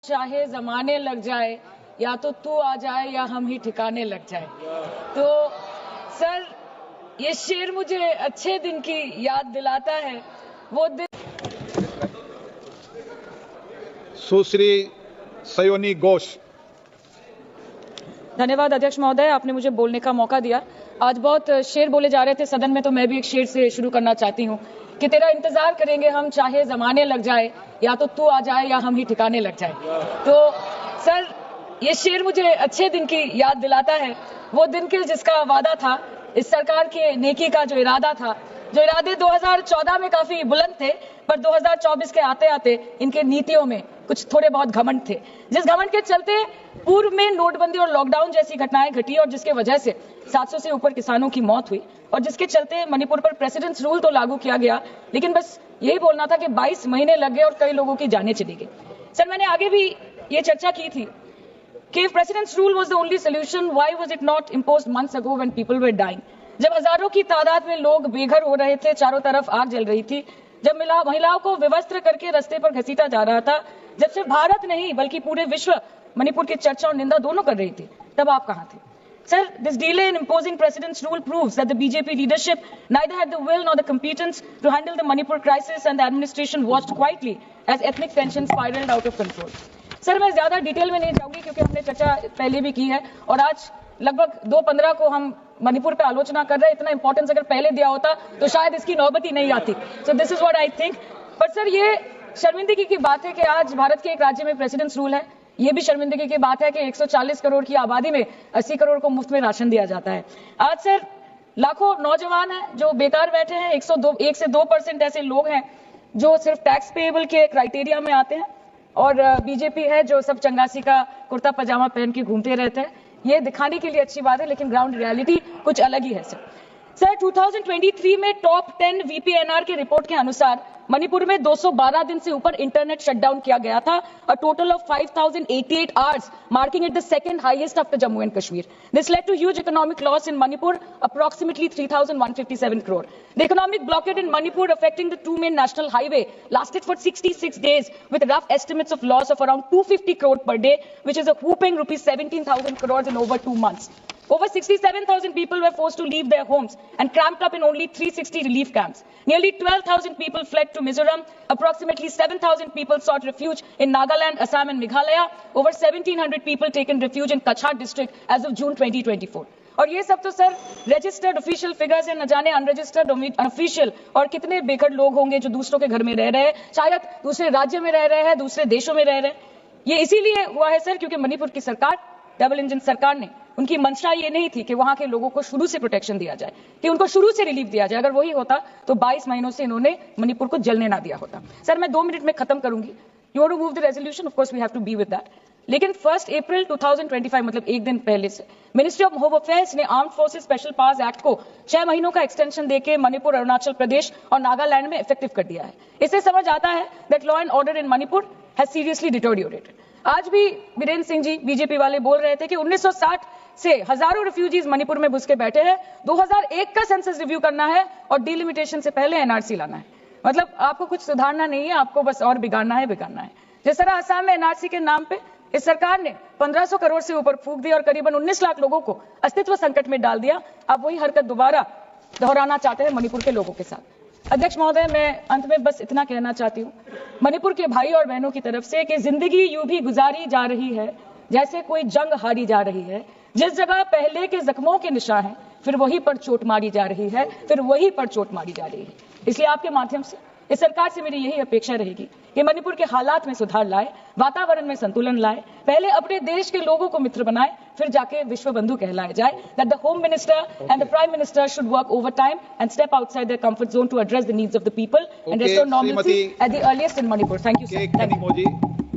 चाहे जमाने लग जाए, या तो तू आ जाए या हम ही ठिकाने लग जाए। तो सर, ये शेर मुझे अच्छे दिन की याद दिलाता है, वो दिन। सुश्री सयोनी घोष। धन्यवाद अध्यक्ष महोदय, आपने मुझे बोलने का मौका दिया। आज बहुत शेर बोले जा रहे थे सदन में, तो मैं भी एक शेर से शुरू करना चाहती हूँ कि तेरा इंतजार करेंगे हम, चाहे जमाने लग जाए, या तो तू आ जाए या हम ही ठिकाने लग जाए। तो सर, ये शेर मुझे अच्छे दिन की याद दिलाता है, वो दिन के जिसका वादा था, इस सरकार के नेकी का जो इरादा था, जो इरादे 2014 में काफी बुलंद थे, पर 2024 के आते आते इनके नीतियों में कुछ थोड़े बहुत घमंड थे, जिस घमंड के चलते पूर्व में नोटबंदी और लॉकडाउन जैसी घटनाएं घटी और जिसके वजह से 700 से ऊपर किसानों की मौत हुई, और जिसके चलते मणिपुर पर प्रेसिडेंट्स रूल तो लागू किया गया, लेकिन बस यही बोलना था कि 22 महीने लग गए और कई लोगों की जानें चली गई। सर, मैंने आगे भी ये चर्चा की थी कि if president's rule was the only solution, why was it not imposed months ago when people were dying? जब हजारों की तादाद में लोग बेघर हो रहे थे, चारों तरफ आग जल रही थी, जब महिलाओं को विवस्त्र करके रास्ते पर घसीटा जा रहा था, जब सिर्फ भारत नहीं बल्कि पूरे विश्व मणिपुर की चर्चा और निंदा दोनों कर रही थी, तब आप कहां थे? Sir, this delay in imposing president's rule proves that the BJP leadership neither had the will nor the competence to handle the Manipur crisis, and the administration watched quietly as ethnic tensions spiraled out of control. Sir, मैं ज्यादा detail में नहीं जाऊंगी क्योंकि हमने चर्चा पहले भी की है, और आज लगभग 2:15 को हम मणिपुर पे आलोचना कर रहे हैं। इतना इंपॉर्टेंस अगर पहले दिया होता तो शायद इसकी नौबत ही नहीं आती। So this is what I think. पर सर, ये शर्मिंदगी की बात है कि आज भारत के एक राज्य में प्रेसिडेंट्स रूल है। ये भी शर्मिंदगी की बात है कि 140 करोड़ की आबादी में 80 करोड़ को मुफ्त में राशन दिया जाता है। आज सर, लाखों नौजवान हैं जो बेकार बैठे हैं। 1 से 2% ऐसे लोग हैं जो सिर्फ टैक्स पेएबल के क्राइटेरिया में आते हैं, और बीजेपी है जो सब चंगासी का कुर्ता पजामा पहन के घूमते रहते हैं। ये दिखाने के लिए अच्छी बात है, लेकिन ग्राउंड रियलिटी कुछ अलग ही है सर 2023 में टॉप 10 वीपीएनआर के रिपोर्ट के अनुसार मणिपुर में 212 दिन से ऊपर इंटरनेट शटडाउन किया गया था, a total of 5088 hours, marking it the second highest after Jammu and Kashmir. This led to huge economic loss in Manipur, approximately 3,157 crore. The economic blockade in Manipur affecting the two main national highway lasted for 66 days, with rough estimates of loss of around 250 crore per day, which is a whopping rupees 17,000 crores in over 2 months. Over 67,000 people were forced to leave their homes and cramped up in only 360 relief camps. Nearly 12,000 people fled to Mizoram. Approximately 7,000 people sought refuge in Nagaland, Assam and Meghalaya. Over 1,700 people taken refuge in Kachhar district as of June 2024. और ये सब तो sir registered official figures है, न जाने unregistered official और कितने बेघर लोग होंगे जो दूसरों के घर में रह रहे हैं, शायद दूसरे राज्य में रह रहे हैं, दूसरे देशों में रह रहे हैं। ये इसीलिए हुआ है सर क्योंकि मणिपुर की सरकार, डबल इंजन सरकार ने, उनकी मंशा ये नहीं थी कि वहां के लोगों को शुरू से प्रोटेक्शन दिया जाए, कि उनको शुरू से रिलीफ दिया जाए। अगर वही होता तो 22 महीनों से इन्होंने मणिपुर को जलने ना दिया होता। सर, मैं 2 मिनट में खत्म करूंगी। You want to move the resolution, of course we have to be with that. लेकिन 1 अप्रैल 2025, मतलब एक दिन पहले से, मिनिस्ट्री ऑफ होम अफेयर्स ने armed forces special powers act को 6 महीनों का एक्सटेंशन देके मणिपुर, अरुणाचल प्रदेश और नागालैंड में इफेक्टिव कर दिया है। इससे समझ आता है that law and order in Manipur has seriously deteriorated. आज भी वीरेंद्र सिंह जी बीजेपी वाले बोल रहे थे कि 1960 से हजारों रिफ्यूजीज मणिपुर में घुस के बैठे हैं, 2001 का सेंसस रिव्यू करना है और डिलिमिटेशन से पहले एनआरसी लाना है। मतलब आपको कुछ सुधारना नहीं है, आपको बस और बिगाड़ना है। जिस तरह असम में एनआरसी के नाम पे इस सरकार ने 1500 करोड़ से ऊपर फूंक दिया और करीबन 19 लाख लोगों को अस्तित्व संकट में डाल दिया, अब वही हरकत दोबारा दोहराना चाहते हैं मणिपुर के लोगों के साथ। अध्यक्ष महोदय, मैं अंत में बस इतना कहना चाहती हूँ मणिपुर के भाई और बहनों की तरफ से कि जिंदगी यूं भी गुजारी जा रही है जैसे कोई जंग हारी जा रही है। जिस जगह पहले के जख्मों के निशान हैं, फिर वहीं पर चोट मारी जा रही है, फिर वहीं पर चोट मारी जा रही है। इसलिए आपके माध्यम से इस सरकार से मेरी यही अपेक्षा रहेगी कि मणिपुर के हालात में सुधार लाए, वातावरण में संतुलन लाए, पहले अपने देश के लोगों को मित्र बनाए, फिर जाके विश्व बंधु कहलाए जाए। That the home minister and the prime minister should work overtime and step outside their comfort zone to address the needs of the people and restore normality at the earliest in Manipur. Thank you sir.